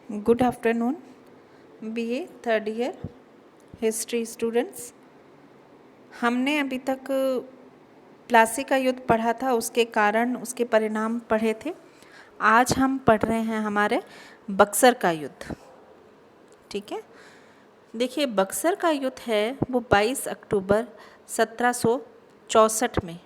Good afternoon BA third year history students. हमने अभी तक प्लासी का युद्ध पढ़ा था, उसके कारण उसके परिणाम पढ़े थे। आज हम पढ़ रहे हैं हमारे बक्सर का युद्ध। ठीक है, देखिए बक्सर का युद्ध है वो 22 अक्टूबर 1764 में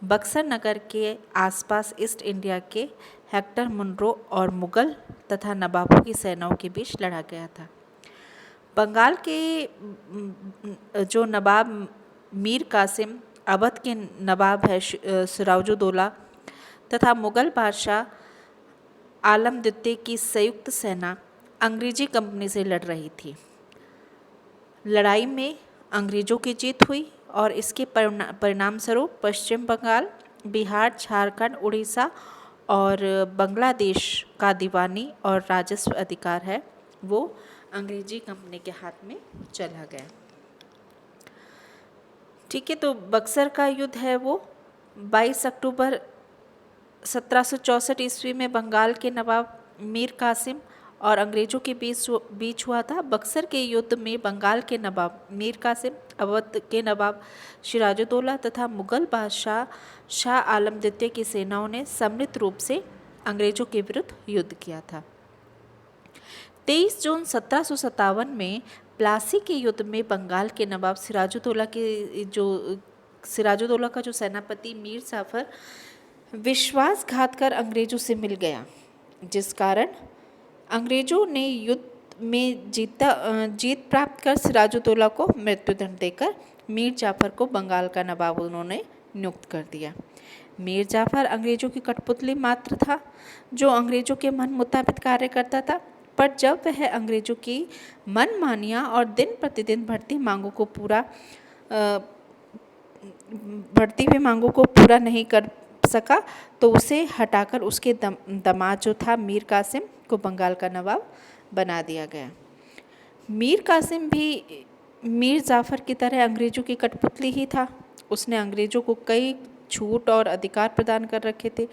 बक्सर नगर के आसपास ईस्ट इंडिया के हेक्टर मुनरो और मुगल तथा नवाबों की सेनाओं के बीच लड़ा गया था। बंगाल के जो नवाब मीर कासिम, अवध के नवाब है सिराजुद्दौला तथा मुगल बादशाह आलम द्वितीय की संयुक्त सेना अंग्रेजी कंपनी से लड़ रही थी। लड़ाई में अंग्रेज़ों की जीत हुई और इसके परिणाम स्वरूप पश्चिम बंगाल, बिहार, झारखंड, उड़ीसा और बांग्लादेश का दीवानी और राजस्व अधिकार है वो अंग्रेजी कंपनी के हाथ में चला गया। ठीक है, तो बक्सर का युद्ध है वो 22 अक्टूबर 1764 ईस्वी में बंगाल के नवाब मीर कासिम और अंग्रेज़ों के बीच हुआ था। बक्सर के युद्ध में बंगाल के नवाब मीर कासिम, अवध के नवाब सिराजुद्दौला तथा मुगल बादशाह शाह आलम द्वितीय की सेनाओं ने सम्मिलित रूप से अंग्रेज़ों के विरुद्ध युद्ध किया था। 23 जून 1757 में प्लासी के युद्ध में बंगाल के नवाब सिराजुद्दौला का जो सेनापति मीर जाफर विश्वासघात कर अंग्रेज़ों से मिल गया, जिस कारण अंग्रेज़ों ने युद्ध में जीत प्राप्त कर सिराजुद्दौला को मृत्युदंड देकर मीर जाफर को बंगाल का नवाब उन्होंने नियुक्त कर दिया। मीर जाफर अंग्रेज़ों की कठपुतली मात्र था जो अंग्रेज़ों के मन मुताबिक कार्य करता था, पर जब वह अंग्रेज़ों की मनमानियाँ और दिन प्रतिदिन बढ़ती हुई मांगों को पूरा नहीं कर सका तो उसे हटाकर उसके दामाद जो था मीर कासिम को बंगाल का नवाब बना दिया गया। मीर कासिम भी मीर जाफर की तरह अंग्रेज़ों की कठपुतली ही था। उसने अंग्रेज़ों को कई छूट और अधिकार प्रदान कर रखे थे,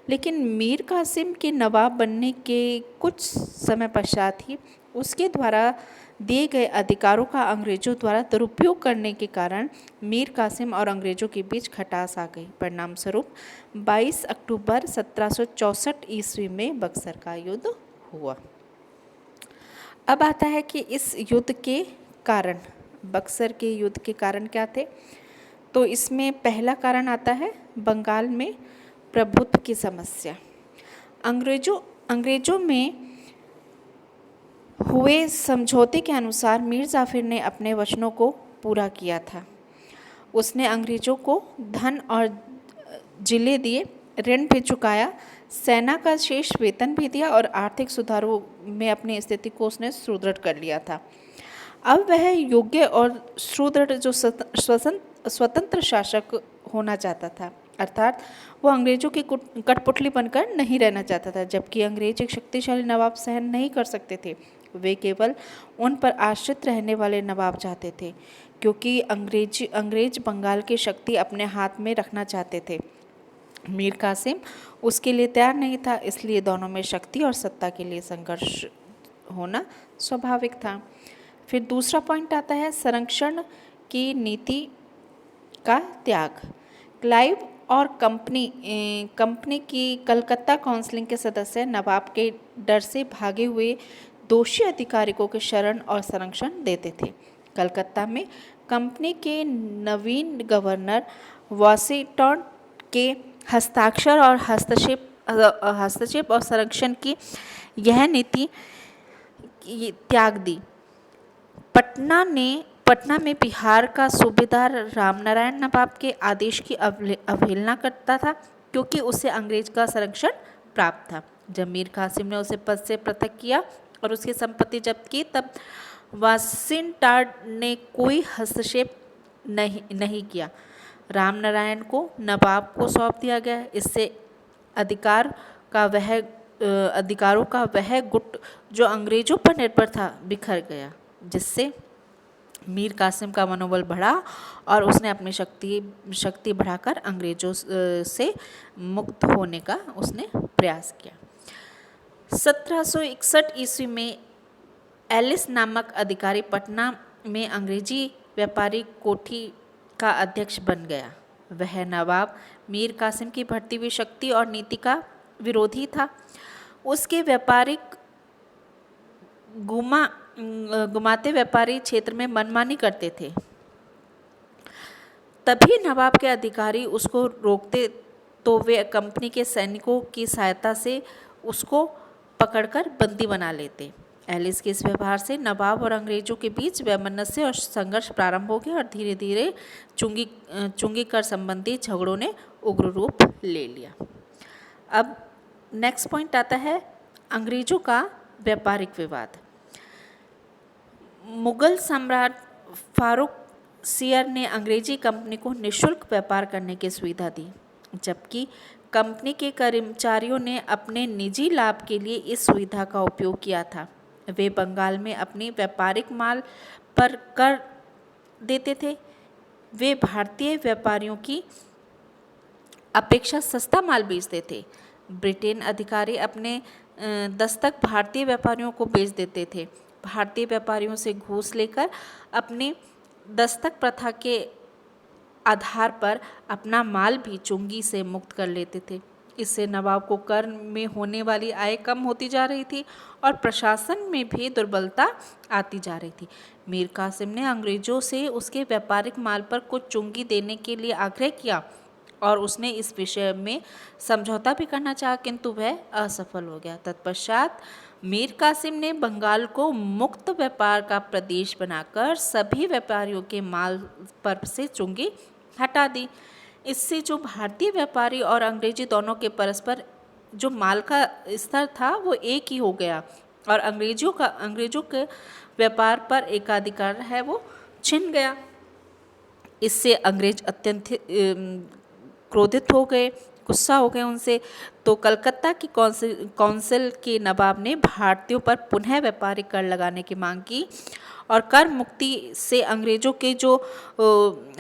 लेकिन मीर कासिम के नवाब बनने के कुछ समय पश्चात ही उसके द्वारा दिए गए अधिकारों का अंग्रेज़ों द्वारा दुरुपयोग करने के कारण मीर कासिम और अंग्रेज़ों के बीच खटास आ गई। परिणाम स्वरूप 22 अक्टूबर 1764 ईस्वी में बक्सर का युद्ध हुआ। अब आता है कि इस युद्ध के कारण, बक्सर के युद्ध के कारण क्या थे। तो इसमें पहला कारण आता है बंगाल में प्रभुत्व की समस्या। अंग्रेज़ों में हुए समझौते के अनुसार मीर जाफर ने अपने वचनों को पूरा किया था। उसने अंग्रेज़ों को धन और जिले दिए, ऋण भी चुकाया, सेना का शेष वेतन भी दिया और आर्थिक सुधारों में अपनी स्थिति को उसने सुदृढ़ कर लिया था। अब वह योग्य और सुदृढ़ जो स्वतंत्र शासक होना चाहता था, अर्थात वो अंग्रेज़ों की कठपुतली बनकर नहीं रहना चाहता था। जबकि अंग्रेज एक शक्तिशाली नवाब सहन नहीं कर सकते थे, वे केवल उन पर आश्रित रहने वाले नवाब चाहते थे, क्योंकि अंग्रेज बंगाल की शक्ति अपने हाथ में रखना चाहते थे। मीर कासिम उसके लिए तैयार नहीं था, इसलिए दोनों में शक्ति और सत्ता के लिए संघर्ष होना स्वाभाविक था। फिर दूसरा पॉइंट आता है संरक्षण की नीति का त्याग। क्लाइव और कंपनी की कलकत्ता काउंसिल के सदस्य नवाब के डर से भागे हुए दोषी अधिकारियों के शरण और संरक्षण देते थे। कलकत्ता में कंपनी के नवीन गवर्नर वाशिंगटन के हस्ताक्षर और हस्तक्षेप और संरक्षण की यह नीति त्याग दी। पटना में बिहार का सूबेदार रामनारायण नवाब के आदेश की अवहेलना करता था, क्योंकि उसे अंग्रेज का संरक्षण प्राप्त था। जब मीर कासिम ने उसे पद से पृथक किया और उसकी संपत्ति जब्त की, तब वाशिंगटन ने कोई हस्तक्षेप नहीं किया। रामनारायण को नवाब को सौंप दिया गया। इससे अधिकारों का वह गुट जो अंग्रेजों पर निर्भर था बिखर गया, जिससे मीर कासिम का मनोबल बढ़ा और उसने अपनी शक्ति बढ़ाकर अंग्रेजों से मुक्त होने का उसने प्रयास किया। 1761 ईस्वी में एलिस नामक अधिकारी पटना में अंग्रेजी व्यापारी कोठी का अध्यक्ष बन गया। वह नवाब मीर कासिम की बढ़ती हुई शक्ति और नीति का विरोधी था। उसके व्यापारिक घुमाते व्यापारी क्षेत्र में मनमानी करते थे। तभी नवाब के अधिकारी उसको रोकते तो वे कंपनी के सैनिकों की सहायता से उसको पकड़कर बंदी बना लेते। एलिस के इस व्यवहार से नवाब और अंग्रेजों के बीच वैमनस्य और संघर्ष प्रारंभ हो गया और धीरे धीरे चुंगी कर संबंधी झगड़ों ने उग्र रूप ले लिया। अब नेक्स्ट पॉइंट आता है अंग्रेजों का व्यापारिक विवाद। मुगल सम्राट फारूक सियर ने अंग्रेजी कंपनी को निःशुल्क व्यापार करने की सुविधा दी, जबकि कंपनी के कर्मचारियों ने अपने निजी लाभ के लिए इस सुविधा का उपयोग किया था। वे बंगाल में अपनी व्यापारिक माल पर कर देते थे। वे भारतीय व्यापारियों की अपेक्षा सस्ता माल बेचते थे। ब्रिटेन अधिकारी अपने दस्तक भारतीय व्यापारियों को बेच देते थे। भारतीय व्यापारियों से घूस लेकर अपने दस्तक प्रथा के आधार पर अपना माल भी चुंगी से मुक्त कर लेते थे। इससे नवाब को कर में होने वाली आय कम होती जा रही थी और प्रशासन में भी दुर्बलता आती जा रही थी। मीर कासिम ने अंग्रेजों से उसके व्यापारिक माल पर कुछ चुंगी देने के लिए आग्रह किया और उसने इस विषय में समझौता भी करना चाहा, किंतु वह असफल हो गया। तत्पश्चात मीर कासिम ने बंगाल को मुक्त व्यापार का प्रदेश बनाकर सभी व्यापारियों के माल पर से चुंगी हटा दी। इससे जो भारतीय व्यापारी और अंग्रेजी दोनों के परस्पर जो माल का स्तर था वो एक ही हो गया और अंग्रेजों के व्यापार पर एकाधिकार है वो छिन गया। इससे अंग्रेज अत्यंत क्रोधित हो गए, गुस्सा हो गए उनसे। तो कलकत्ता की काउंसिल के नवाब ने भारतीयों पर पुनः व्यापारिक कर लगाने की मांग की और कर मुक्ति से अंग्रेजों के जो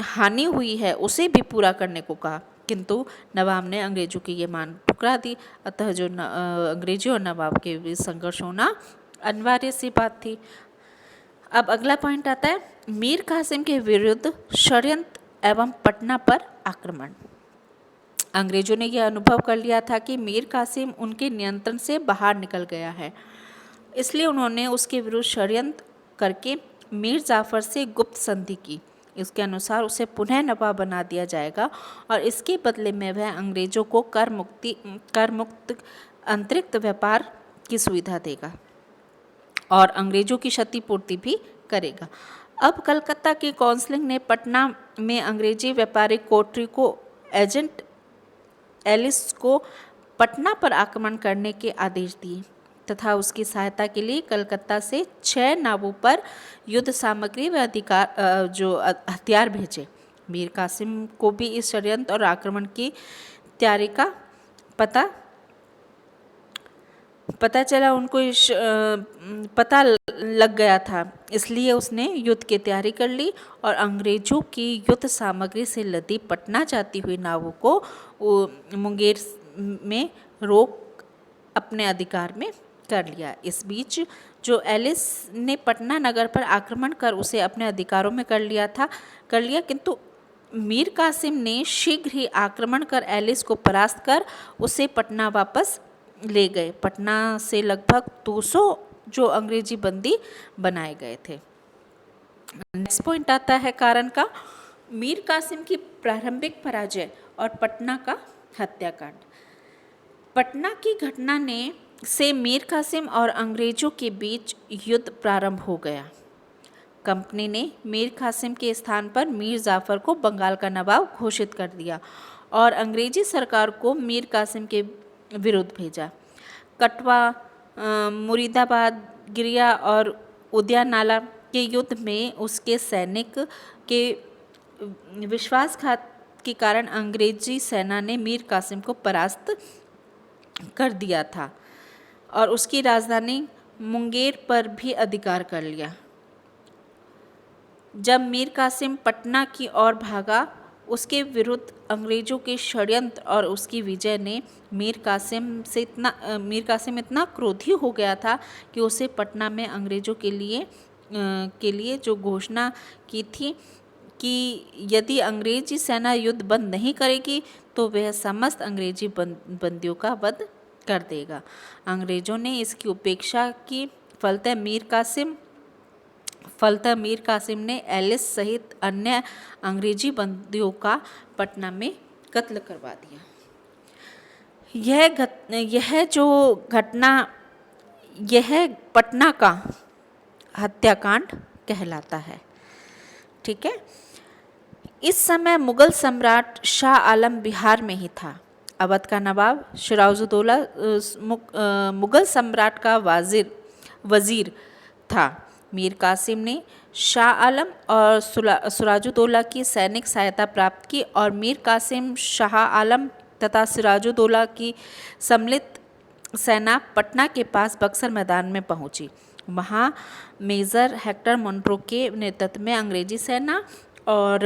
हानि हुई है उसे भी पूरा करने को कहा, किंतु नवाब ने अंग्रेजों की ये मांग ठुकरा दी। अतः जो अंग्रेजों और नवाब के बीच संघर्ष होना अनिवार्य सी बात थी। अब अगला पॉइंट आता है मीर कासिम के विरुद्ध षड्यंत्र एवं पटना पर आक्रमण। अंग्रेजों ने यह अनुभव कर लिया था कि मीर कासिम उनके नियंत्रण से बाहर निकल गया है, इसलिए उन्होंने उसके विरुद्ध षड्यंत्र करके मीर जाफर से गुप्त संधि की। इसके अनुसार उसे पुनः नवाब बना दिया जाएगा और इसके बदले में वह अंग्रेजों को कर मुक्त अंतरिक्त व्यापार की सुविधा देगा और अंग्रेजों की क्षतिपूर्ति भी करेगा। अब कलकत्ता की काउंसिल ने पटना में अंग्रेजी व्यापारिक कोठरी को एजेंट एलिस को पटना पर आक्रमण करने के आदेश दिए तथा उसकी सहायता के लिए कलकत्ता से 6 नावों पर युद्ध सामग्री व हथियार भेजे। मीर कासिम को भी इस षड्यंत्र और आक्रमण की तैयारी का पता चला, उनको पता लग गया था, इसलिए उसने युद्ध की तैयारी कर ली और अंग्रेजों की युद्ध सामग्री से लदी पटना जाती हुई नावों को मुंगेर में रोक अपने अधिकार में कर लिया। इस बीच जो एलिस ने पटना नगर पर आक्रमण कर उसे अपने अधिकारों में कर लिया, किंतु मीर कासिम ने शीघ्र ही आक्रमण कर एलिस को परास्त कर उसे पटना वापस ले गए। पटना से लगभग 200 जो अंग्रेजी बंदी बनाए गए थे। नेक्स्ट पॉइंट आता है कारण का मीर कासिम की प्रारंभिक पराजय और पटना का हत्याकांड। पटना की घटना से मीर कासिम और अंग्रेजों के बीच युद्ध प्रारंभ हो गया। कंपनी ने मीर कासिम के स्थान पर मीर जाफर को बंगाल का नवाब घोषित कर दिया और अंग्रेजी सरकार को मीर कासिम के विरुद्ध भेजा। कटवा, मुरीदाबाद, गिरिया और उदयनाला के युद्ध में उसके सैनिक के विश्वासघात के कारण अंग्रेजी सेना ने मीर कासिम को परास्त कर दिया था और उसकी राजधानी मुंगेर पर भी अधिकार कर लिया। जब मीर कासिम पटना की ओर भागा उसके विरुद्ध अंग्रेज़ों के षड्यंत्र और उसकी विजय ने मीर कासिम इतना क्रोधी हो गया था कि उसे पटना में अंग्रेज़ों के लिए जो घोषणा की थी कि यदि अंग्रेजी सेना युद्ध बंद नहीं करेगी तो वह समस्त अंग्रेजी बंदियों का वध कर देगा। अंग्रेज़ों ने इसकी उपेक्षा की। फलतः मीर कासिम ने एलिस सहित अन्य अंग्रेजी बंदियों का पटना में कत्ल करवा दिया। यह पटना का हत्याकांड कहलाता है। ठीक है। इस समय मुगल सम्राट शाह आलम बिहार में ही था। अवध का नवाब सिराजुद्दौला मुगल सम्राट का वजीर था। मीर कासिम ने शाह आलम और सिराजुद्दौला की सैनिक सहायता प्राप्त की और मीर कासिम, शाह आलम तथा सिराजुद्दौला की सम्मिलित सेना पटना के पास बक्सर मैदान में पहुंची। वहां मेजर हेक्टर मोन्ट्रो के नेतृत्व में अंग्रेजी सेना और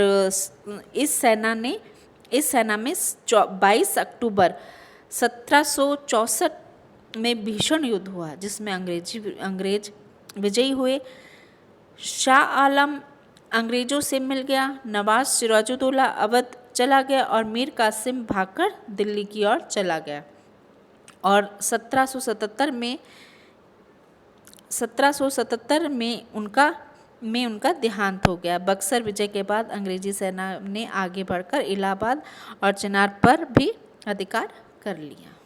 इस सेना में 22 अक्टूबर 1764 में भीषण युद्ध हुआ, जिसमें अंग्रेज विजयी हुए। शाह आलम अंग्रेज़ों से मिल गया, नवाब सिराजुद्दौला अवध चला गया और मीर कासिम भागकर दिल्ली की ओर चला गया। और 1777 में उनका देहांत हो गया। बक्सर विजय के बाद अंग्रेजी सेना ने आगे बढ़कर इलाहाबाद और चिनार पर भी अधिकार कर लिया।